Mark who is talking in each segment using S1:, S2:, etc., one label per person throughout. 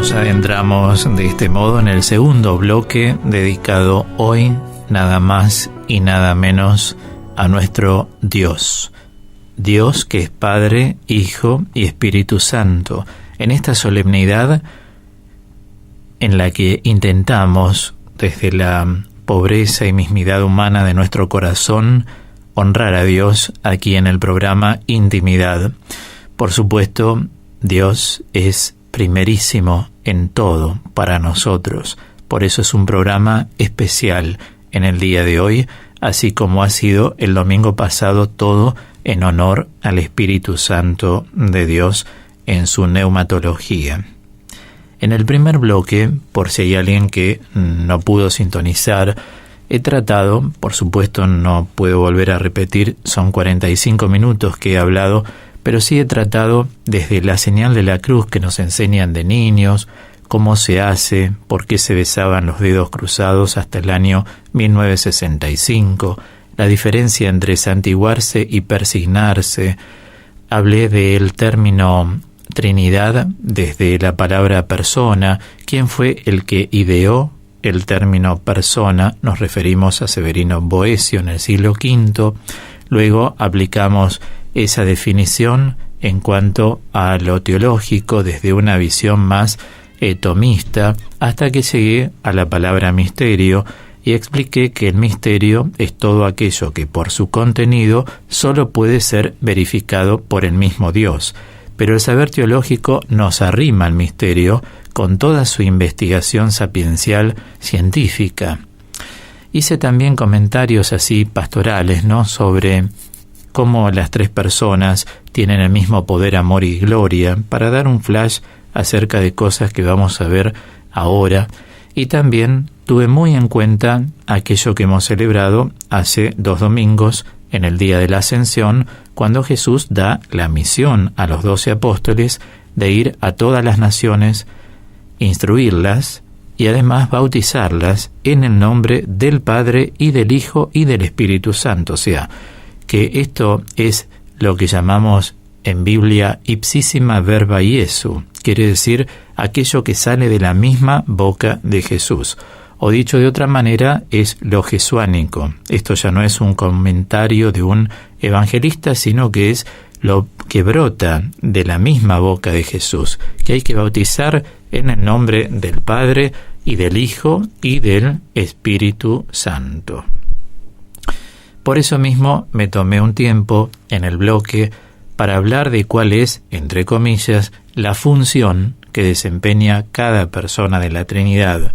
S1: Nos adentramos de este modo en el segundo bloque dedicado hoy nada más y nada menos a nuestro Dios. Dios que es Padre, Hijo y Espíritu Santo. En esta solemnidad en la que intentamos, desde la pobreza y mismidad humana de nuestro corazón, honrar a Dios aquí en el programa Intimidad. Por supuesto, Dios es primerísimo en todo para nosotros. Por eso es un programa especial en el día de hoy, así como ha sido el domingo pasado, todo en honor al Espíritu Santo de Dios en su neumatología. En el primer bloque, por si hay alguien que no pudo sintonizar, he tratado, por supuesto no puedo volver a repetir, son 45 minutos que he hablado, pero sí he tratado desde la señal de la cruz que nos enseñan de niños, cómo se hace, por qué se besaban los dedos cruzados hasta el año 1965, la diferencia entre santiguarse y persignarse. Hablé del término Trinidad desde la palabra persona. ¿Quién fue el que ideó el término persona? Nos referimos a Severino Boecio en el siglo V. Luego aplicamos esa definición en cuanto a lo teológico desde una visión más tomista, hasta que llegué a la palabra misterio y expliqué que el misterio es todo aquello que por su contenido solo puede ser verificado por el mismo Dios. Pero el saber teológico nos arrima al misterio con toda su investigación sapiencial científica. Hice también comentarios así pastorales, ¿no?, sobre cómo las tres personas tienen el mismo poder, amor y gloria, para dar un flash acerca de cosas que vamos a ver ahora. Y también tuve muy en cuenta aquello que hemos celebrado hace 2 domingos, en el día de la Ascensión, cuando Jesús da la misión a los 12 apóstoles de ir a todas las naciones, instruirlas y además bautizarlas en el nombre del Padre y del Hijo y del Espíritu Santo. O sea, que esto es lo que llamamos en Biblia ipsissima verba Iesu, quiere decir aquello que sale de la misma boca de Jesús. O dicho de otra manera, es lo jesuánico. Esto ya no es un comentario de un evangelista, sino que es lo que brota de la misma boca de Jesús, que hay que bautizar en el nombre del Padre y del Hijo y del Espíritu Santo. Por eso mismo me tomé un tiempo en el bloque para hablar de cuál es, entre comillas, la función que desempeña cada persona de la Trinidad.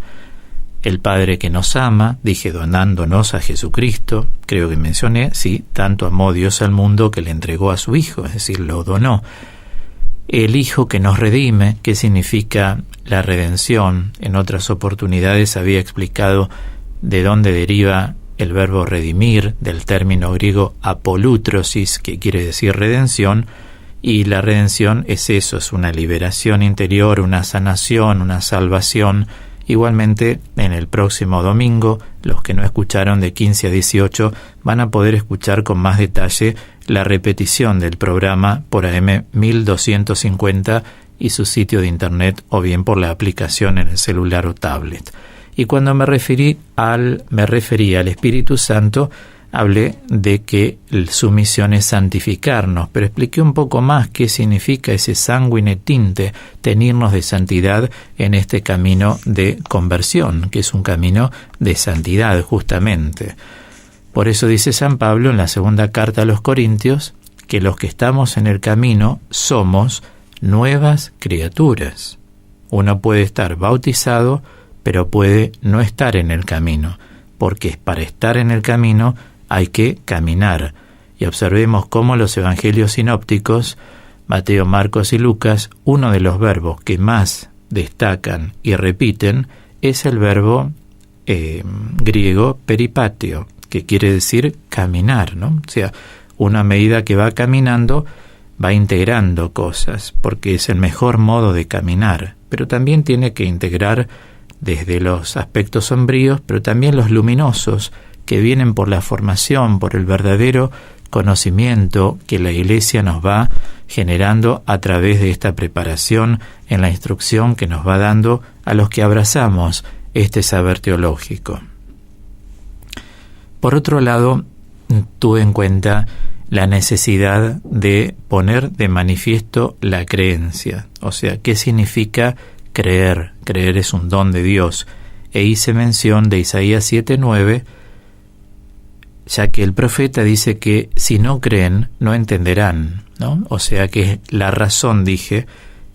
S1: El Padre que nos ama, dije, donándonos a Jesucristo, creo que mencioné, sí, tanto amó Dios al mundo que le entregó a su Hijo, es decir, lo donó. El Hijo que nos redime, ¿qué significa la redención? En otras oportunidades había explicado de dónde deriva el verbo redimir, del término griego apolútrosis, que quiere decir redención, y la redención es eso, es una liberación interior, una sanación, una salvación. Igualmente, en el próximo domingo, los que no escucharon de 15 a 18 van a poder escuchar con más detalle la repetición del programa por AM 1250 y su sitio de internet, o bien por la aplicación en el celular o tablet. Y cuando me referí al Espíritu Santo, hablé de que su misión es santificarnos, pero expliqué un poco más qué significa ese sanguine tinte, teñirnos de santidad en este camino de conversión, que es un camino de santidad justamente. Por eso dice San Pablo en la segunda carta a los Corintios, que los que estamos en el camino somos nuevas criaturas. Uno puede estar bautizado, pero puede no estar en el camino, porque para estar en el camino hay que caminar. Y observemos cómo los evangelios sinópticos, Mateo, Marcos y Lucas, uno de los verbos que más destacan y repiten es el verbo griego peripateo, que quiere decir caminar, ¿no? O sea, una medida que va caminando va integrando cosas, porque es el mejor modo de caminar, pero también tiene que integrar desde los aspectos sombríos, pero también los luminosos, que vienen por la formación, por el verdadero conocimiento que la Iglesia nos va generando a través de esta preparación en la instrucción que nos va dando a los que abrazamos este saber teológico. Por otro lado, tuve en cuenta la necesidad de poner de manifiesto la creencia. O sea, ¿qué significa creer? Creer es un don de Dios. E hice mención de Isaías 7:9, ya que el profeta dice que si no creen, no entenderán, ¿no? O sea que la razón, dije,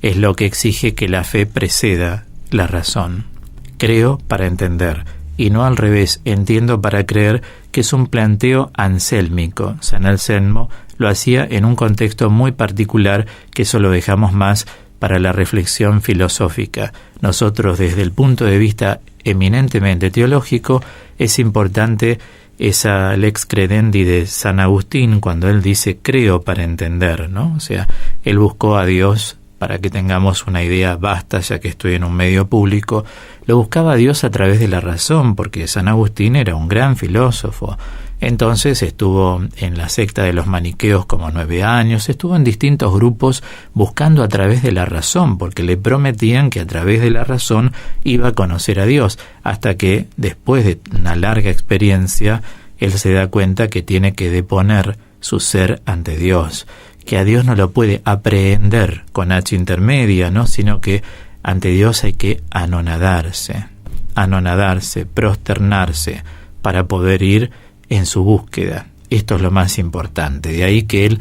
S1: es lo que exige que la fe preceda la razón. Creo para entender, y no al revés, entiendo para creer, que es un planteo ansélmico. San Anselmo lo hacía en un contexto muy particular, que eso lo dejamos más para la reflexión filosófica. Nosotros, desde el punto de vista eminentemente teológico, es importante esa lex credendi de San Agustín, cuando él dice creo para entender, ¿no? O sea, él buscó a Dios, para que tengamos una idea vasta, ya que estoy en un medio público, lo buscaba a Dios a través de la razón, porque San Agustín era un gran filósofo. Entonces estuvo en la secta de los maniqueos como 9 años, estuvo en distintos grupos buscando a través de la razón, porque le prometían que a través de la razón iba a conocer a Dios, hasta que después de una larga experiencia, él se da cuenta que tiene que deponer su ser ante Dios, que a Dios no lo puede aprehender con H intermedia, ¿no? Sino que ante Dios hay que anonadarse, prosternarse, para poder ir en su búsqueda. Esto es lo más importante. De ahí que él,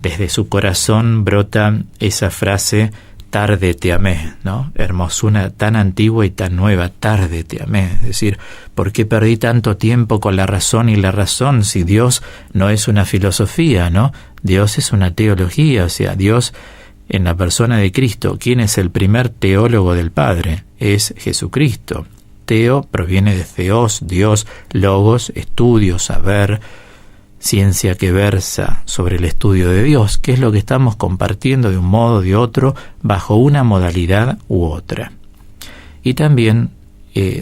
S1: desde su corazón, brota esa frase, tarde te amé, ¿no? Hermosura tan antigua y tan nueva, tarde te amé. Es decir, ¿por qué perdí tanto tiempo con la razón y la razón si Dios no es una filosofía, ¿no? Dios es una teología, o sea, Dios en la persona de Cristo. ¿Quién es el primer teólogo del Padre? Es Jesucristo. Teo proviene de theos, Dios, logos, estudio, saber, ciencia que versa sobre el estudio de Dios, que es lo que estamos compartiendo de un modo o de otro, bajo una modalidad u otra. Y también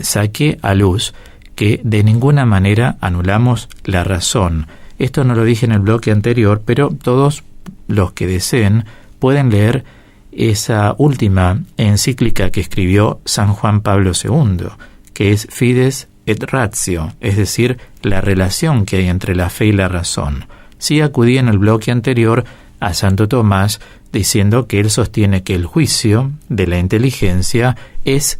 S1: saqué a luz que de ninguna manera anulamos la razón. Esto no lo dije en el bloque anterior, pero todos los que deseen pueden leer esa última encíclica que escribió San Juan Pablo II, que es Fides et Ratio, es decir, la relación que hay entre la fe y la razón. Sí acudí en el bloque anterior a Santo Tomás, diciendo que él sostiene que el juicio de la inteligencia es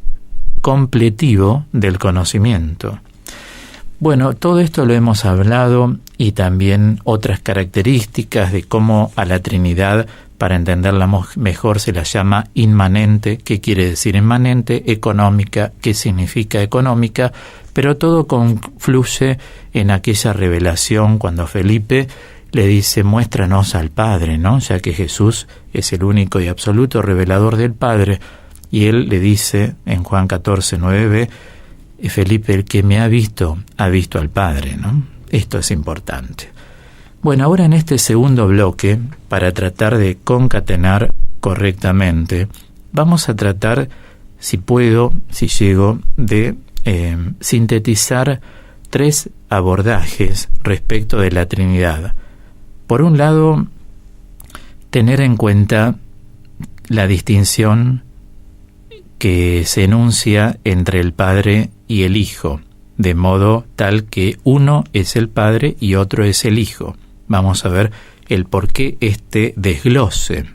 S1: completivo del conocimiento. Bueno, todo esto lo hemos hablado, y también otras características de cómo a la Trinidad, para entenderla mejor, se la llama inmanente. ¿Qué quiere decir inmanente? Económica. ¿Qué significa económica? Pero todo confluye en aquella revelación cuando Felipe le dice, muéstranos al Padre, ¿no? Ya que Jesús es el único y absoluto revelador del Padre. Y él le dice en Juan 14:9b, Felipe, el que me ha visto al Padre, ¿no? Esto es importante. Bueno, ahora en este segundo bloque, para tratar de concatenar correctamente, vamos a tratar, si puedo, si llego, de sintetizar 3 abordajes respecto de la Trinidad. Por un lado, tener en cuenta la distinción que se enuncia entre el Padre y el Hijo, de modo tal que uno es el Padre y otro es el Hijo. Vamos a ver el por qué este desglose.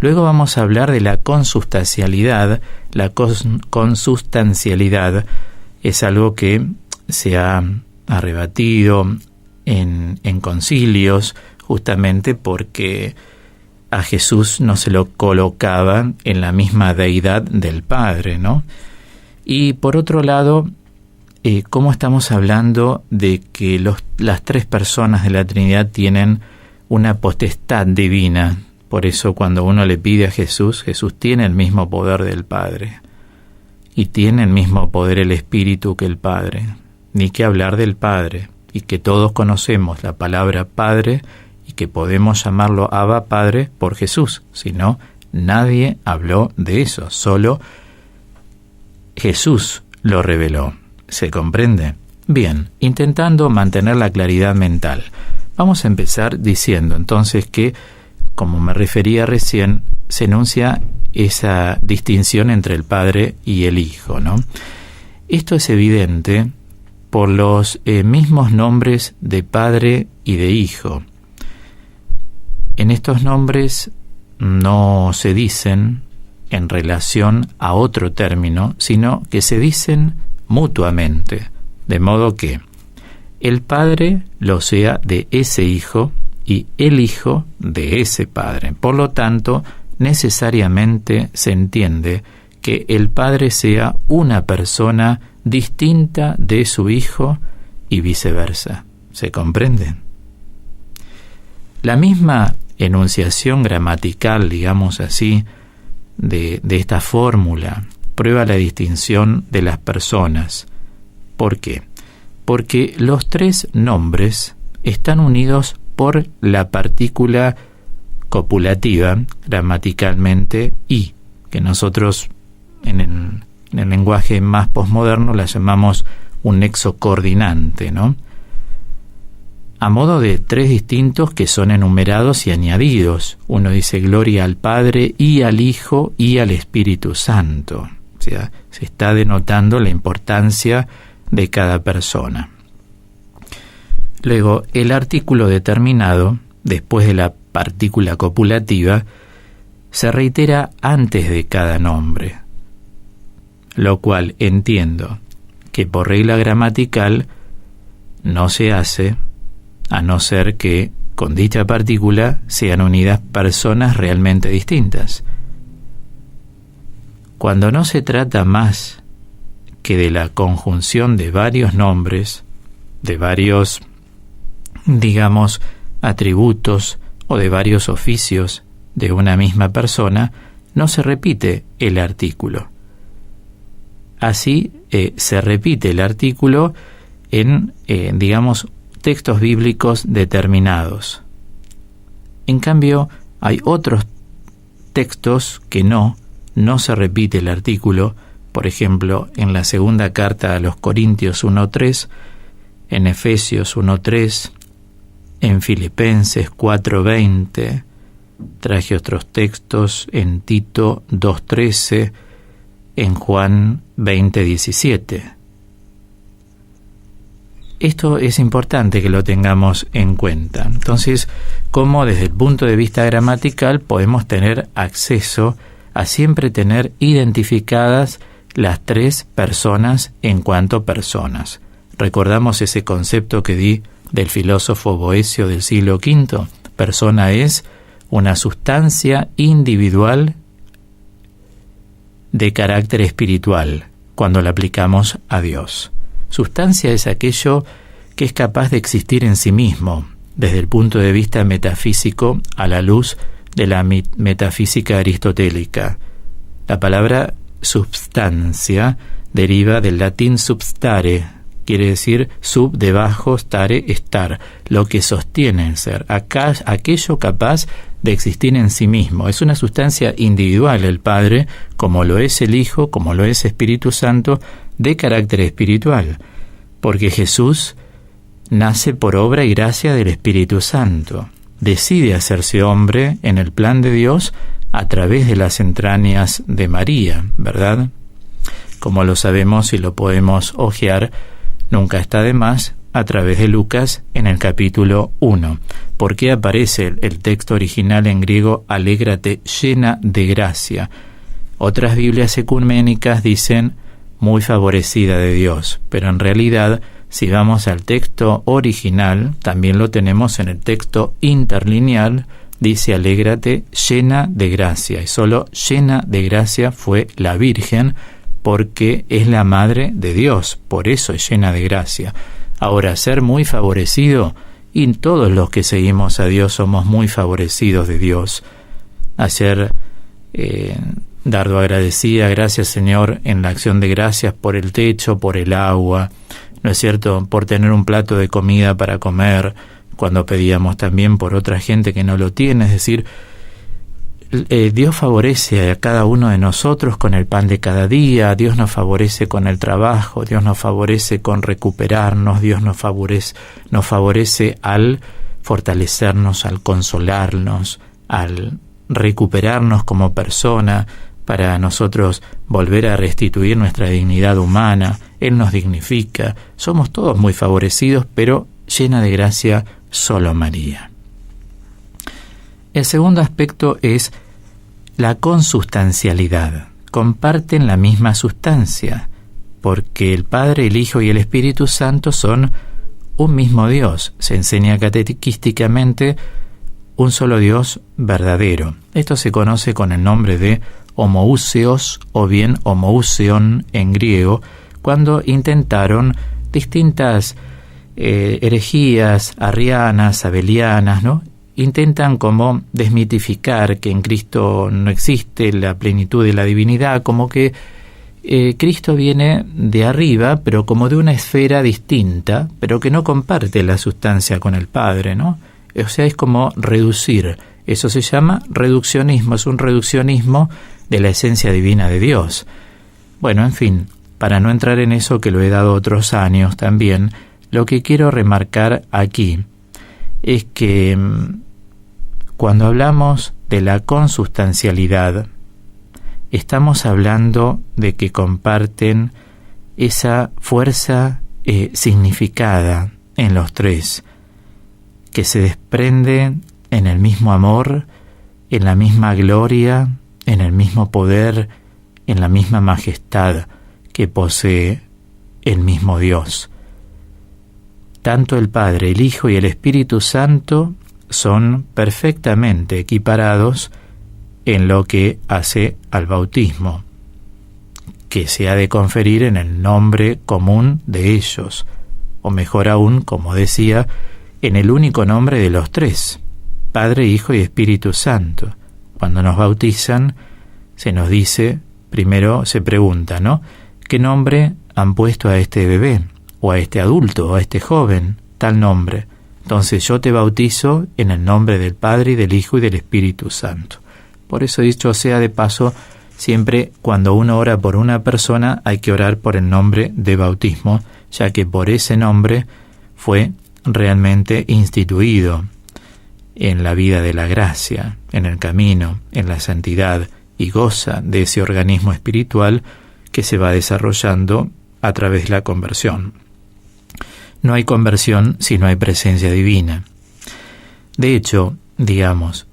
S1: Luego vamos a hablar de la consustancialidad. La consustancialidad es algo que se ha rebatido en concilios, justamente porque a Jesús no se lo colocaba en la misma deidad del Padre, ¿no? Y por otro lado, cómo estamos hablando de que las 3 personas de la Trinidad tienen una potestad divina. Por eso cuando uno le pide a Jesús, Jesús tiene el mismo poder del Padre. Y tiene el mismo poder el Espíritu que el Padre. Ni que hablar del Padre. Y que todos conocemos la palabra Padre y que podemos llamarlo Abba Padre por Jesús. Si no, nadie habló de eso. Solo Jesús lo reveló. ¿Se comprende? Bien, intentando mantener la claridad mental. Vamos a empezar diciendo entonces que, como me refería recién, se enuncia esa distinción entre el Padre y el Hijo, ¿no? Esto es evidente por los mismos nombres de Padre y de Hijo. En estos nombres no se dicen en relación a otro término, sino que se dicen mutuamente, de modo que el Padre lo sea de ese Hijo y el Hijo de ese Padre. Por lo tanto, necesariamente se entiende que el Padre sea una persona distinta de su Hijo y viceversa. ¿Se comprende? La misma enunciación gramatical, digamos así, de esta fórmula prueba la distinción de las personas. ¿Por qué? Porque los tres nombres están unidos por la partícula copulativa, gramaticalmente, y, que nosotros en el lenguaje más posmoderno la llamamos un nexo coordinante, ¿no? A modo de tres distintos que son enumerados y añadidos. Uno dice gloria al Padre y al Hijo y al Espíritu Santo. O sea, se está denotando la importancia de cada persona. Luego, el artículo determinado, después de la partícula copulativa, se reitera antes de cada nombre, lo cual entiendo que por regla gramatical no se hace a no ser que con dicha partícula sean unidas personas realmente distintas. Cuando no se trata más que de la conjunción de varios nombres, de varios, digamos, atributos o de varios oficios de una misma persona, no se repite el artículo. Así se repite el artículo en, digamos, textos bíblicos determinados. En cambio, hay otros textos que no se repite el artículo, por ejemplo, en la segunda carta a los Corintios 1:3, en Efesios 1:3, en Filipenses 4:20, traje otros textos en Tito 2:13, en Juan 20:17. Esto es importante que lo tengamos en cuenta. Entonces, ¿cómo desde el punto de vista gramatical podemos tener acceso a siempre tener identificadas las tres personas en cuanto personas? Recordamos ese concepto que di del filósofo Boecio del siglo V. Persona es una sustancia individual de carácter espiritual cuando la aplicamos a Dios. Sustancia es aquello que es capaz de existir en sí mismo, desde el punto de vista metafísico, a la luz de la metafísica aristotélica. La palabra substancia deriva del latín substare, quiere decir sub, debajo, stare, estar, lo que sostiene el ser, aquello capaz de existir en sí mismo. Es una sustancia individual el Padre, como lo es el Hijo, como lo es Espíritu Santo, de carácter espiritual, porque Jesús nace por obra y gracia del Espíritu Santo. Decide hacerse hombre en el plan de Dios a través de las entrañas de María, ¿verdad? Como lo sabemos y lo podemos hojear, nunca está de más a través de Lucas en el capítulo 1. ¿Por qué aparece el texto original en griego alégrate llena de gracia? Otras Biblias ecuménicas dicen muy favorecida de Dios, pero en realidad, si vamos al texto original, también lo tenemos en el texto interlineal, dice alégrate llena de gracia, y solo llena de gracia fue la Virgen, porque es la Madre de Dios, por eso es llena de gracia. Ahora, ser muy favorecido, y todos los que seguimos a Dios somos muy favorecidos de Dios. Ayer Dardo agradecía, gracias Señor, en la acción de gracias por el techo, por el agua, ¿no es cierto?, por tener un plato de comida para comer, cuando pedíamos también por otra gente que no lo tiene. Es decir, Dios favorece a cada uno de nosotros con el pan de cada día, Dios nos favorece con el trabajo, Dios nos favorece con recuperarnos, Dios nos favorece al fortalecernos, al consolarnos, al recuperarnos como persona, para nosotros volver a restituir nuestra dignidad humana. Él nos dignifica. Somos todos muy favorecidos, pero llena de gracia solo María. El segundo aspecto es la consustancialidad. Comparten la misma sustancia, porque el Padre, el Hijo y el Espíritu Santo son un mismo Dios. Se enseña catequísticamente un solo Dios verdadero. Esto se conoce con el nombre de homoouseos o bien homoousion en griego, cuando intentaron distintas herejías arrianas, abelianas, ¿no? Intentan como desmitificar que en Cristo no existe la plenitud de la divinidad, como que Cristo viene de arriba, pero como de una esfera distinta, pero que no comparte la sustancia con el Padre, ¿no? O sea, es como reducir. Eso se llama reduccionismo, es un reduccionismo de la esencia divina de Dios. Bueno, en fin, para no entrar en eso, que lo he dado otros años también, lo que quiero remarcar aquí es que cuando hablamos de la consustancialidad, estamos hablando de que comparten esa fuerza significada en los tres, que se desprende en el mismo amor, en la misma gloria, en el mismo poder, en la misma majestad que posee el mismo Dios. Tanto el Padre, el Hijo y el Espíritu Santo son perfectamente equiparados en lo que hace al bautismo, que se ha de conferir en el nombre común de ellos, o mejor aún, como decía, en el único nombre de los tres, Padre, Hijo y Espíritu Santo. Cuando nos bautizan, se nos dice, primero se pregunta, ¿no?, ¿qué nombre han puesto a este bebé, o a este adulto, o a este joven? Tal nombre. Entonces yo te bautizo en el nombre del Padre, y del Hijo y del Espíritu Santo. Por eso, dicho sea de paso, siempre cuando uno ora por una persona hay que orar por el nombre de bautismo, ya que por ese nombre fue realmente instituido en la vida de la gracia, en el camino, en la santidad, y goza de ese organismo espiritual que se va desarrollando a través de la conversión. No hay conversión si no hay presencia divina. De hecho, digamos,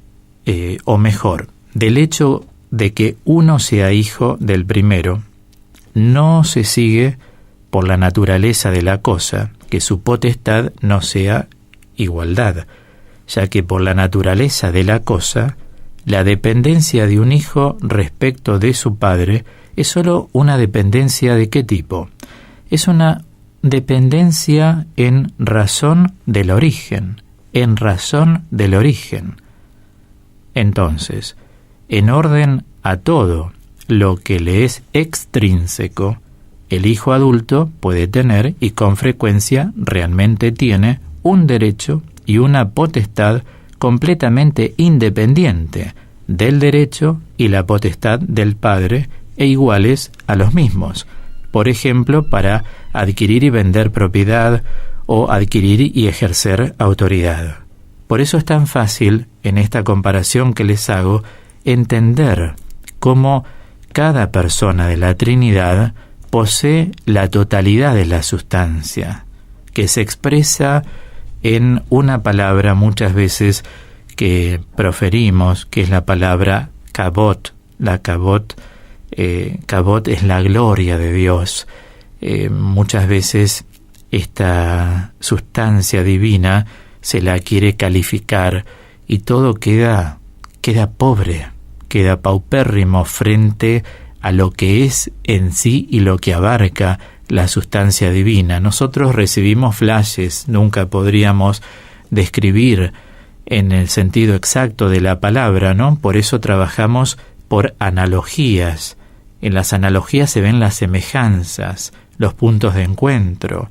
S1: o mejor, del hecho de que uno sea hijo del primero, no se sigue por la naturaleza de la cosa que su potestad no sea igualdad, ya que por la naturaleza de la cosa, la dependencia de un hijo respecto de su padre es solo una dependencia ¿de qué tipo? Es una dependencia en razón del origen, en razón del origen. Entonces, en orden a todo lo que le es extrínseco, el hijo adulto puede tener, y con frecuencia realmente tiene, un derecho y una potestad completamente independiente del derecho y la potestad del padre, e iguales a los mismos. Por ejemplo, para adquirir y vender propiedad, o adquirir y ejercer autoridad. Por eso es tan fácil, en esta comparación que les hago, entender cómo cada persona de la Trinidad posee la totalidad de la sustancia, que se expresa en una palabra muchas veces que proferimos, que es la palabra kabot. La kabot es la gloria de Dios. Muchas veces esta sustancia divina se la quiere calificar y todo queda pobre, queda paupérrimo frente a lo que es en sí y lo que abarca la sustancia divina. Nosotros recibimos flashes, nunca podríamos describir en el sentido exacto de la palabra, ¿no? Por eso trabajamos por analogías. En las analogías se ven las semejanzas, los puntos de encuentro.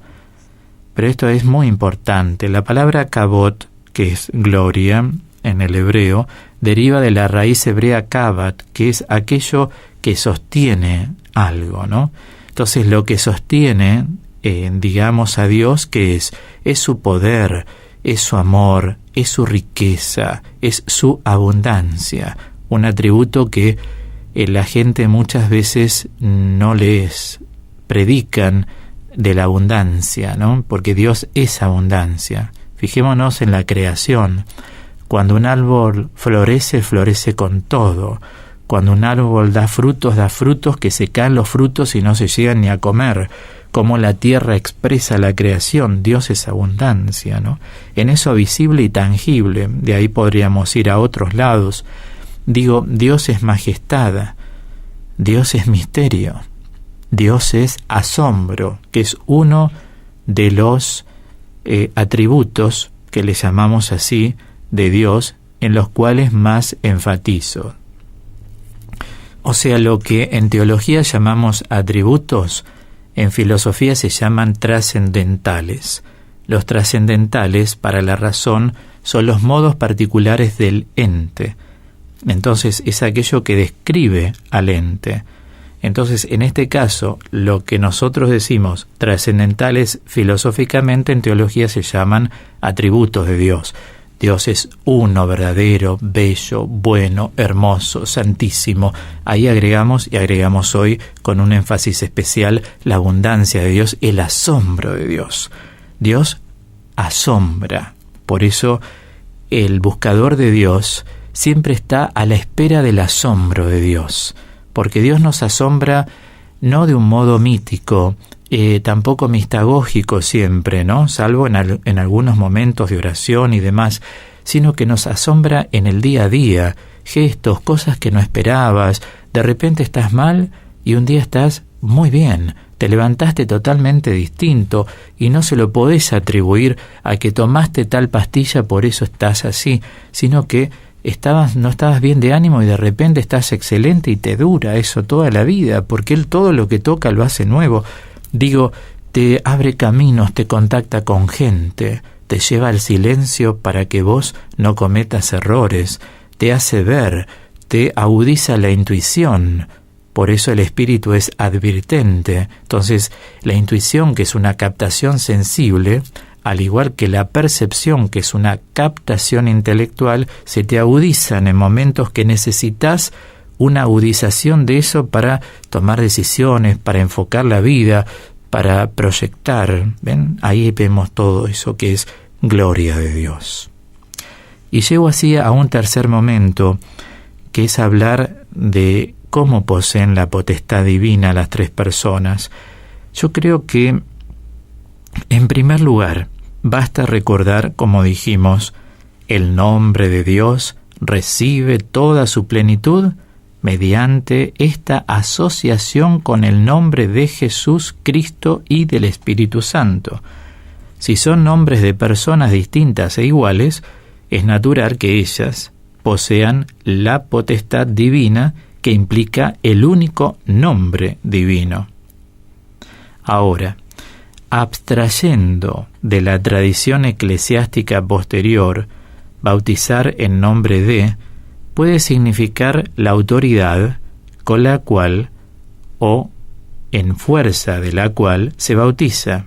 S1: Pero esto es muy importante. La palabra kabot, que es gloria en el hebreo, deriva de la raíz hebrea kabat, que es aquello que sostiene algo, ¿no? Entonces lo que sostiene, digamos, a Dios, que es su poder, es su amor, es su riqueza, es su abundancia, un atributo que la gente muchas veces no les predican de la abundancia, ¿no? Porque Dios es abundancia. Fijémonos en la creación. Cuando un árbol florece, florece con todo. Cuando un árbol da frutos que se caen los frutos y no se llegan ni a comer. Como la tierra expresa la creación, Dios es abundancia, ¿no? En eso visible y tangible, de ahí podríamos ir a otros lados. Digo, Dios es majestad, Dios es misterio, Dios es asombro, que es uno de los atributos que le llamamos así de Dios, en los cuales más enfatizo. O sea, lo que en teología llamamos atributos, en filosofía se llaman trascendentales. Los trascendentales, para la razón, son los modos particulares del ente. Entonces, es aquello que describe al ente. Entonces, en este caso, lo que nosotros decimos trascendentales filosóficamente en teología se llaman atributos de Dios. Dios es uno, verdadero, bello, bueno, hermoso, santísimo. Ahí agregamos hoy con un énfasis especial la abundancia de Dios, el asombro de Dios. Dios asombra. Por eso el buscador de Dios siempre está a la espera del asombro de Dios, porque Dios nos asombra no de un modo mítico, tampoco mistagógico siempre, ¿no? Salvo en algunos momentos de oración y demás, sino que nos asombra en el día a día, gestos, cosas que no esperabas. De repente estás mal y un día estás muy bien, te levantaste totalmente distinto y no se lo podés atribuir a que tomaste tal pastilla, por eso estás así, sino que no estabas bien de ánimo y de repente estás excelente y te dura eso toda la vida, porque Él todo lo que toca lo hace nuevo. Digo, te abre caminos, te contacta con gente, te lleva al silencio para que vos no cometas errores, te hace ver, te agudiza la intuición. Por eso el espíritu es advirtente. Entonces, la intuición, que es una captación sensible, al igual que la percepción, que es una captación intelectual, se te agudizan en momentos que necesitas una agudización de eso para tomar decisiones, para enfocar la vida, para proyectar. ¿Ven? Ahí vemos todo eso que es gloria de Dios. Y llego así a un tercer momento, que es hablar de cómo poseen la potestad divina las tres personas. Yo creo que, en primer lugar, basta recordar, como dijimos, el nombre de Dios recibe toda su plenitud mediante esta asociación con el nombre de Jesús, Cristo y del Espíritu Santo. Si son nombres de personas distintas e iguales, es natural que ellas posean la potestad divina que implica el único nombre divino. Ahora, abstrayendo de la tradición eclesiástica posterior, bautizar en nombre de puede significar la autoridad con la cual o en fuerza de la cual se bautiza,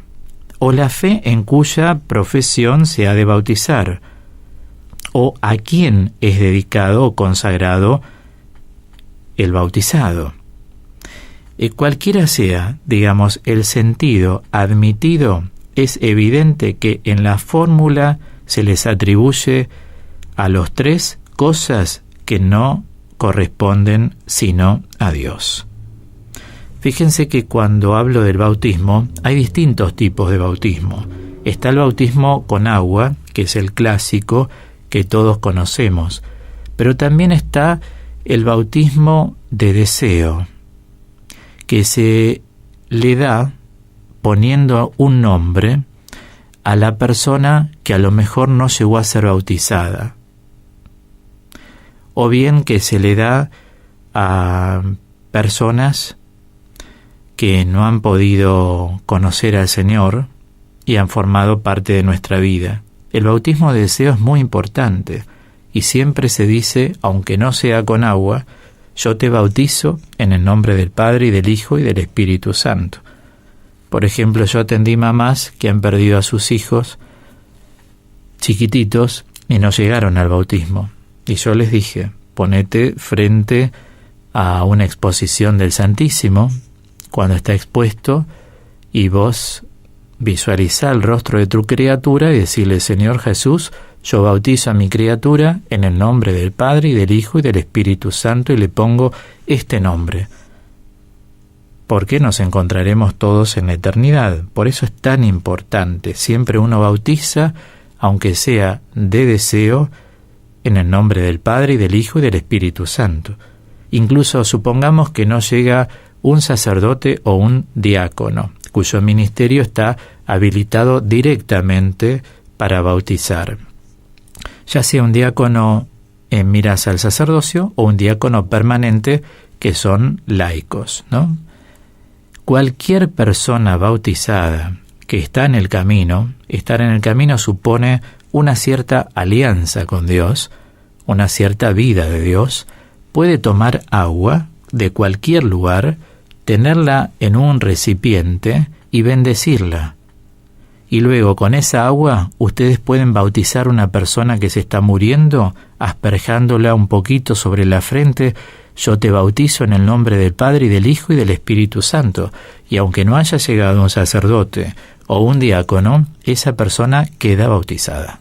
S1: o la fe en cuya profesión se ha de bautizar, o a quién es dedicado o consagrado el bautizado. Cualquiera sea, digamos, el sentido admitido, es evidente que en la fórmula se les atribuye a los tres cosas que no corresponden sino a Dios. Fíjense que cuando hablo del bautismo, hay distintos tipos de bautismo. Está el bautismo con agua, que es el clásico que todos conocemos, pero también está el bautismo de deseo, que se le da poniendo un nombre a la persona que a lo mejor no llegó a ser bautizada, o bien que se le da a personas que no han podido conocer al Señor y han formado parte de nuestra vida. El bautismo de deseo es muy importante y siempre se dice, aunque no sea con agua, yo te bautizo en el nombre del Padre y del Hijo y del Espíritu Santo. Por ejemplo, yo atendí mamás que han perdido a sus hijos chiquititos y no llegaron al bautismo. Y yo les dije, ponete frente a una exposición del Santísimo, cuando está expuesto, y vos visualizá el rostro de tu criatura y decirle: Señor Jesús, yo bautizo a mi criatura en el nombre del Padre y del Hijo y del Espíritu Santo, y le pongo este nombre, porque nos encontraremos todos en la eternidad. Por eso es tan importante. Siempre uno bautiza, aunque sea de deseo, en el nombre del Padre y del Hijo y del Espíritu Santo. Incluso supongamos que no llega un sacerdote o un diácono, cuyo ministerio está habilitado directamente para bautizar. Ya sea un diácono en miras al sacerdocio o un diácono permanente, que son laicos, ¿no? Cualquier persona bautizada que está en el camino, estar en el camino supone una cierta alianza con Dios, una cierta vida de Dios, puede tomar agua de cualquier lugar, tenerla en un recipiente y bendecirla. Y luego con esa agua ustedes pueden bautizar a una persona que se está muriendo, asperjándola un poquito sobre la frente. Yo te bautizo en el nombre del Padre y del Hijo y del Espíritu Santo. Y aunque no haya llegado un sacerdote o un diácono, esa persona queda bautizada.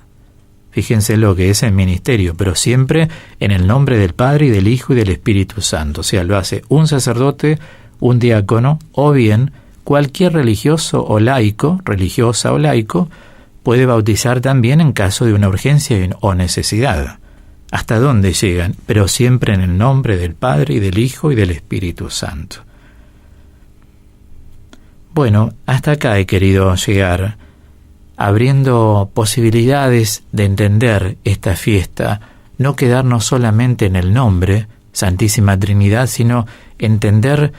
S1: Fíjense lo que es el ministerio, pero siempre en el nombre del Padre y del Hijo y del Espíritu Santo. O sea, lo hace un sacerdote, un diácono, o bien cualquier religioso o laico, religiosa o laico, puede bautizar también en caso de una urgencia o necesidad. Hasta dónde llegan, pero siempre en el nombre del Padre y del Hijo y del Espíritu Santo. Bueno, hasta acá he querido llegar, abriendo posibilidades de entender esta fiesta, no quedarnos solamente en el nombre, Santísima Trinidad, sino entender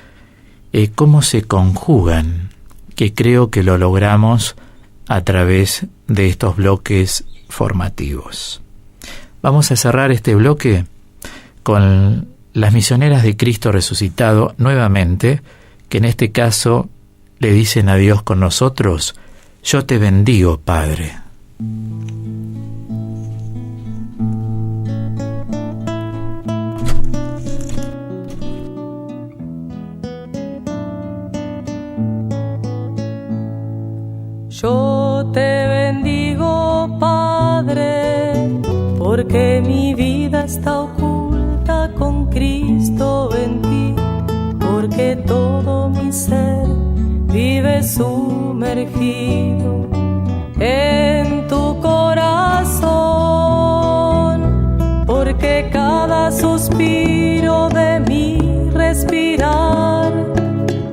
S1: cómo se conjugan, que creo que lo logramos a través de estos bloques formativos. Vamos a cerrar este bloque con las misioneras de Cristo resucitado nuevamente, que en este caso le dicen a Dios con nosotros: yo te bendigo, Padre.
S2: Yo te bendigo, Padre, porque mi vida está oculta con Cristo en ti, porque todo mi ser vive sumergido en tu corazón, porque cada suspiro de mi respirar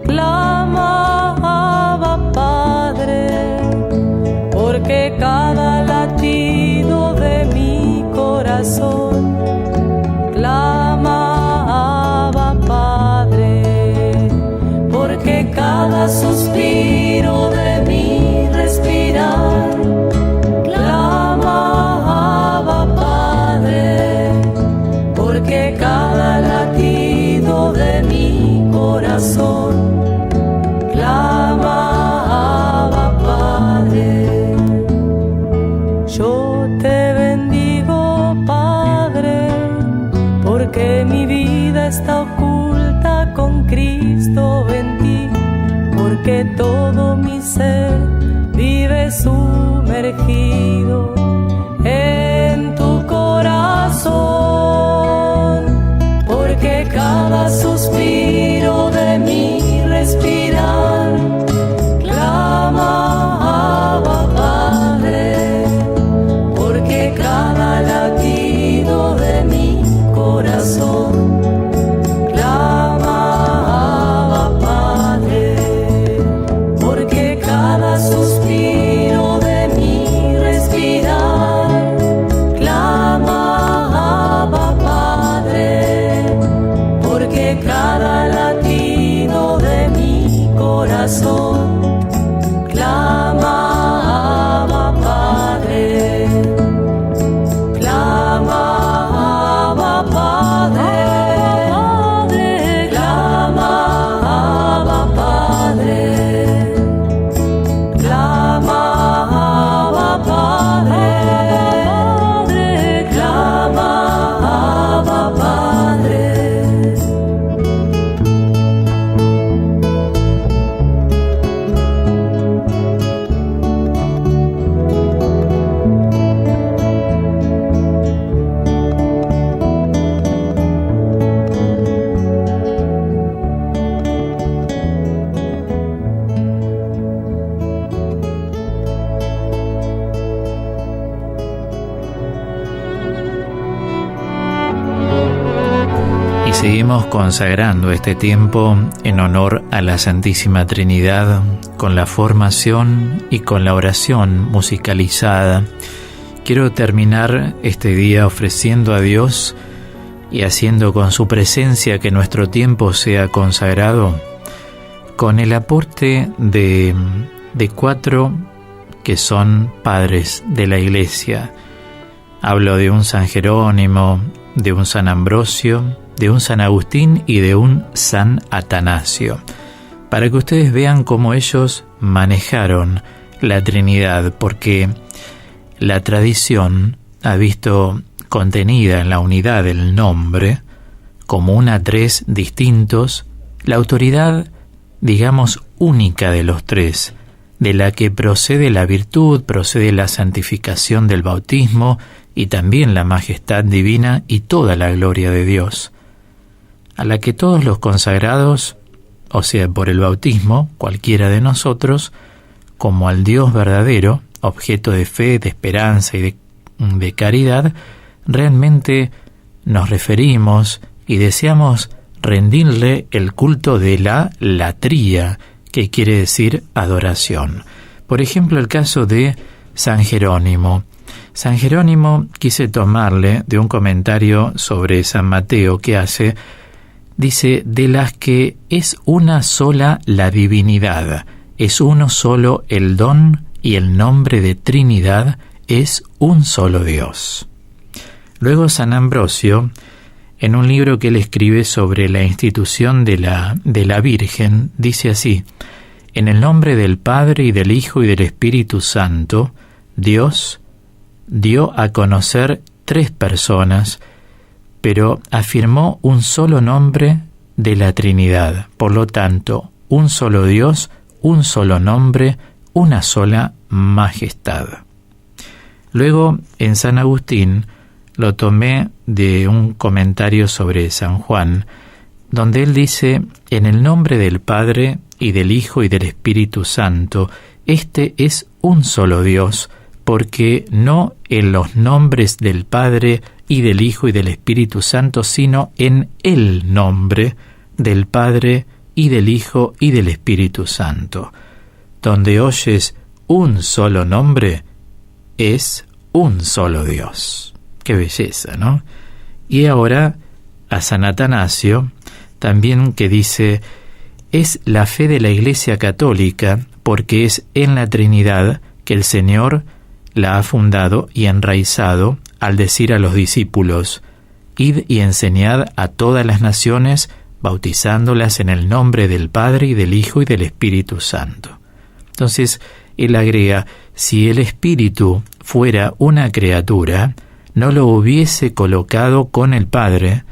S2: clama Abba Padre, porque cada latido de mi corazón clama Abba Padre, porque cada suspiro de mi respirar clama Abba Padre, porque cada latido de mi corazón clama Abba Padre. Yo te bendigo, Padre, porque mi vida está oculta con Cristo en ti, porque todo mi ser vive sumergido en tu corazón, porque cada suspiro de mi respirar clama Abba Padre, porque cada latido de mi corazón clama Abba Padre, porque cada suspiro de mi respirar clama Abba
S1: Y seguimos consagrando este tiempo en honor a la Santísima Trinidad con la formación y con la oración musicalizada. Quiero terminar este día ofreciendo a Dios y haciendo con su presencia que nuestro tiempo sea consagrado con el aporte de 4 que son padres de la Iglesia. Hablo de un San Jerónimo, de un San Ambrosio, de un San Agustín y de un San Atanasio, para que ustedes vean cómo ellos manejaron la Trinidad, porque la tradición ha visto contenida en la unidad del nombre, como una 3 distintos, la autoridad, digamos, única de los 3, de la que procede la virtud, procede la santificación del bautismo y también la majestad divina y toda la gloria de Dios, a la que todos los consagrados, o sea, por el bautismo, cualquiera de nosotros, como al Dios verdadero, objeto de fe, de esperanza y de caridad, realmente nos referimos y deseamos rendirle el culto de la latría, que quiere decir adoración. Por ejemplo, el caso de San Jerónimo. San Jerónimo quise tomarle de un comentario sobre San Mateo que hace. Dice, de las que es una sola la divinidad, es uno solo el don y el nombre de Trinidad, es un solo Dios. Luego San Ambrosio, en un libro que él escribe sobre la institución de la Virgen, dice así: en el nombre del Padre y del Hijo y del Espíritu Santo, Dios dio a conocer 3 personas, pero afirmó un solo nombre de la Trinidad. Por lo tanto, un solo Dios, un solo nombre, una sola majestad. Luego, en San Agustín, lo tomé de un comentario sobre San Juan, donde él dice, en el nombre del Padre y del Hijo y del Espíritu Santo, este es un solo Dios, porque no en los nombres del Padre y del Hijo y del Espíritu Santo, sino en el nombre del Padre y del Hijo y del Espíritu Santo. Donde oyes un solo nombre, es un solo Dios. ¡Qué belleza!, ¿no? Y ahora a San Atanasio, también, que dice, es la fe de la Iglesia Católica, porque es en la Trinidad que el Señor la ha fundado y enraizado, al decir a los discípulos, id y enseñad a todas las naciones, bautizándolas en el nombre del Padre y del Hijo y del Espíritu Santo. Entonces, él agrega, si el Espíritu fuera una criatura, no lo hubiese colocado con el Padre,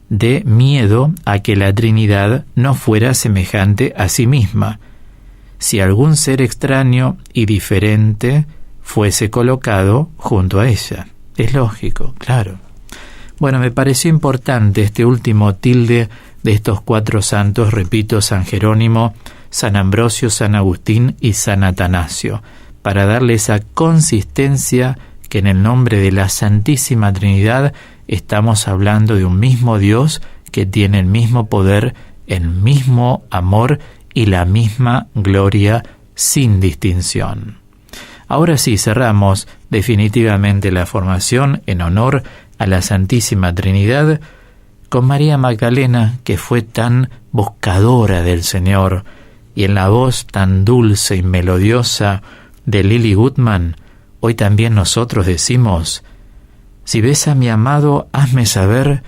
S1: de miedo a que la Trinidad no fuera semejante a sí misma. Si algún ser extraño y diferente fuese colocado junto a ella. Es lógico, claro. Bueno, me pareció importante este último tilde de estos 4 santos, repito, San Jerónimo, San Ambrosio, San Agustín y San Atanasio, para darle esa consistencia que en el nombre de la Santísima Trinidad estamos hablando de un mismo Dios que tiene el mismo poder, el mismo amor y la misma gloria sin distinción. Ahora sí, cerramos definitivamente la formación en honor a la Santísima Trinidad con María Magdalena, que fue tan buscadora del Señor, y en la voz tan dulce y melodiosa de Lily Goodman, hoy también nosotros decimos, si ves a mi amado, hazme saber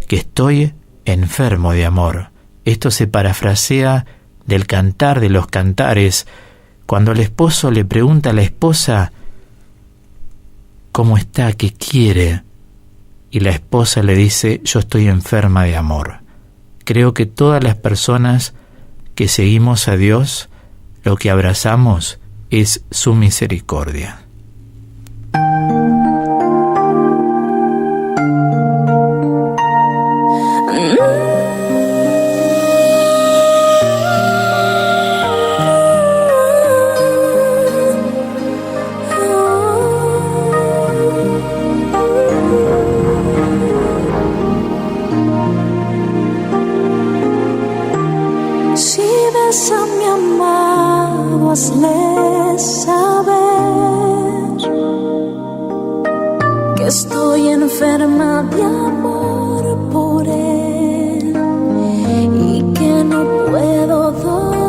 S1: que estoy enfermo de amor. Esto se parafrasea del Cantar de los Cantares, cuando el esposo le pregunta a la esposa cómo está, qué quiere, y la esposa le dice, yo estoy enferma de amor. Creo que todas las personas que seguimos a Dios, lo que abrazamos es su misericordia.
S2: hazle saber que estoy enferma de amor por él y que no puedo dormir.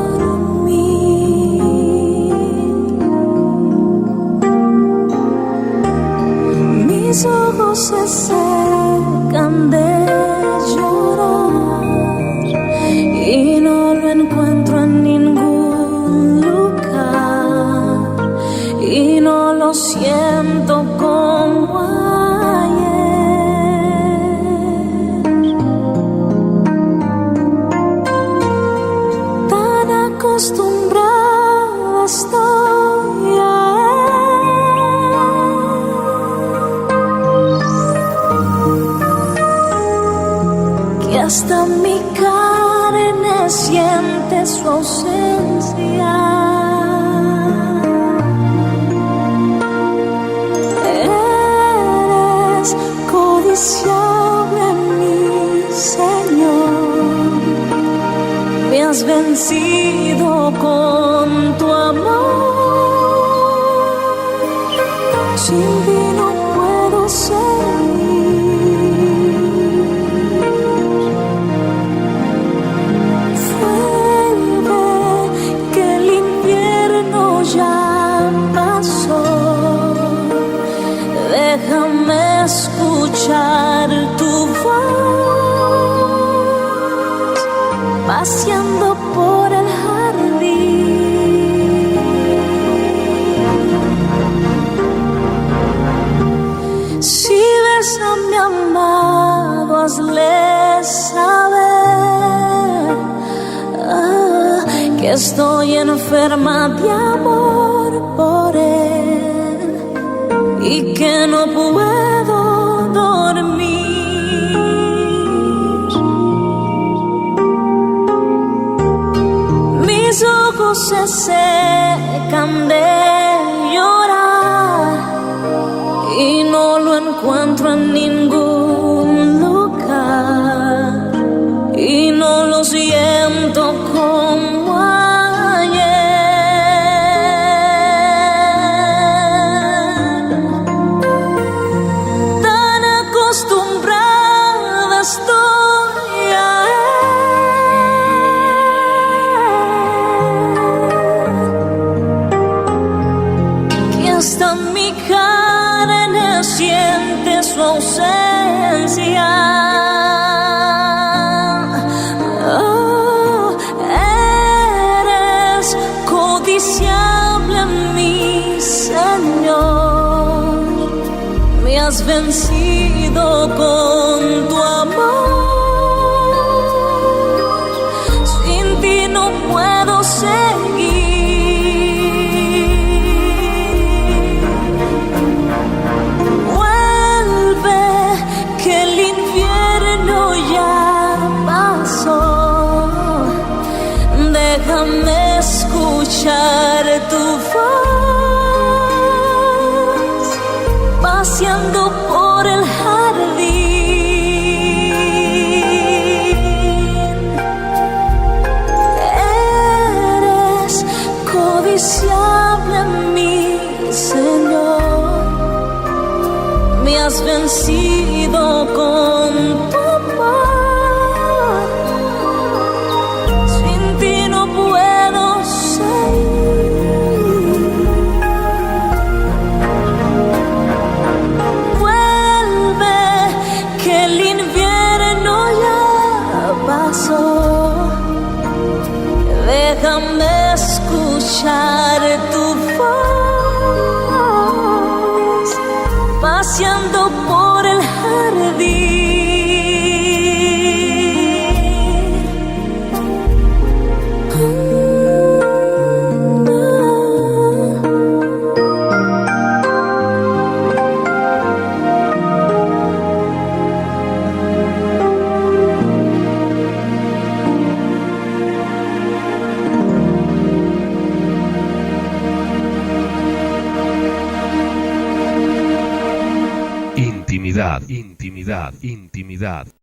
S2: Mis ojos se secan de llorar y no lo encuentro en ningún lugar y no lo siento como ayer. Tan acostumbrada estoy a él que hasta mi carne siente su ausencia. Eres codiciable, mi Señor. Me has vencido con tu amor. Sin ti no puedo déjame escuchar tu voz paseando por el jardín. Si ves a mi amado, hazle saber que estoy enferma de amor por él y que no puedo dormir. Mis ojos se secan de llorar y no lo encuentro en ningún lugar y no lo siento como hasta mi carne siente su ausencia. Oh, eres codiciable, mi Señor. Me has vencido con tu amor. Sin ti no puedo seguir. Déjame escuchar tu voz paseando por el jardín. Eres codiciable, mi Señor. Me has vencido con tu amor. Déjame escuchar tu voz paseando por el jardín.
S3: Intimidad.